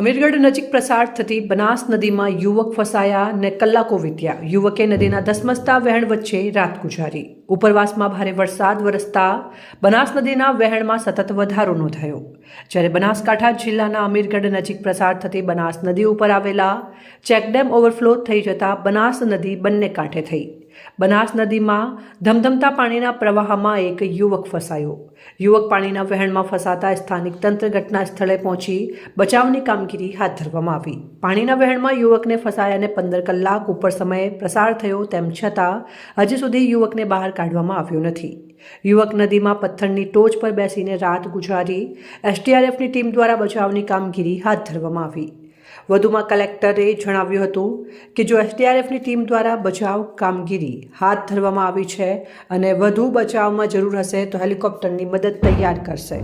અમીરગઢ નજીક પ્રસાર થતી બનાસ નદીમાં યુવક ફસાયા ને કલાકો વીત્યા. યુવકે નદીના ધસમસતા વહેણ વચ્ચે રાત ગુજારી. ઉપરવાસમાં ભારે વરસાદ વરસતા બનાસ નદીના વહેણમાં સતત વધારો નોંધાયો. જ્યારે બનાસકાંઠા જિલ્લાના અમીરગઢ નજીક પ્રસાર થતી બનાસ નદી ઉપર આવેલા ચેકડેમ ઓવરફ્લો થઈ જતા બનાસ નદી બંને કાંઠે થઈ. બનાસ નદીમાં ધમધમતા પાણીના પ્રવાહમાં એક યુવક ફસાયો. યુવક પાણીના વહેણમાં ફસાતા સ્થાનિક તંત્ર ઘટના સ્થળે પહોંચી બચાવની કામગીરી હાથ ધરવામાં આવી. પાણીના વહેણમાં યુવકને ફસાયાને 15 કલાક ઉપર સમય પ્રસાર થયો તેમ છતાં હજી સુધી યુવકને બહાર કાઢવામાં આવ્યો નથી. યુવક નદીમાં પથ્થરની ટોચ પર બેસીને રાત ગુજારી. એસડીઆરએફની ટીમ દ્વારા બચાવની કામગીરી હાથ ધરવામાં આવી. વધુમાં કલેક્ટરે જણાવ્યું હતું કે જો એસડીઆરએફની ટીમ દ્વારા બચાવ કામગીરી હાથ ધરવામાં આવી છે અને વધુ બચાવમાં જરૂર હશે તો હેલિકોપ્ટરની મદદ તૈયાર કરશે.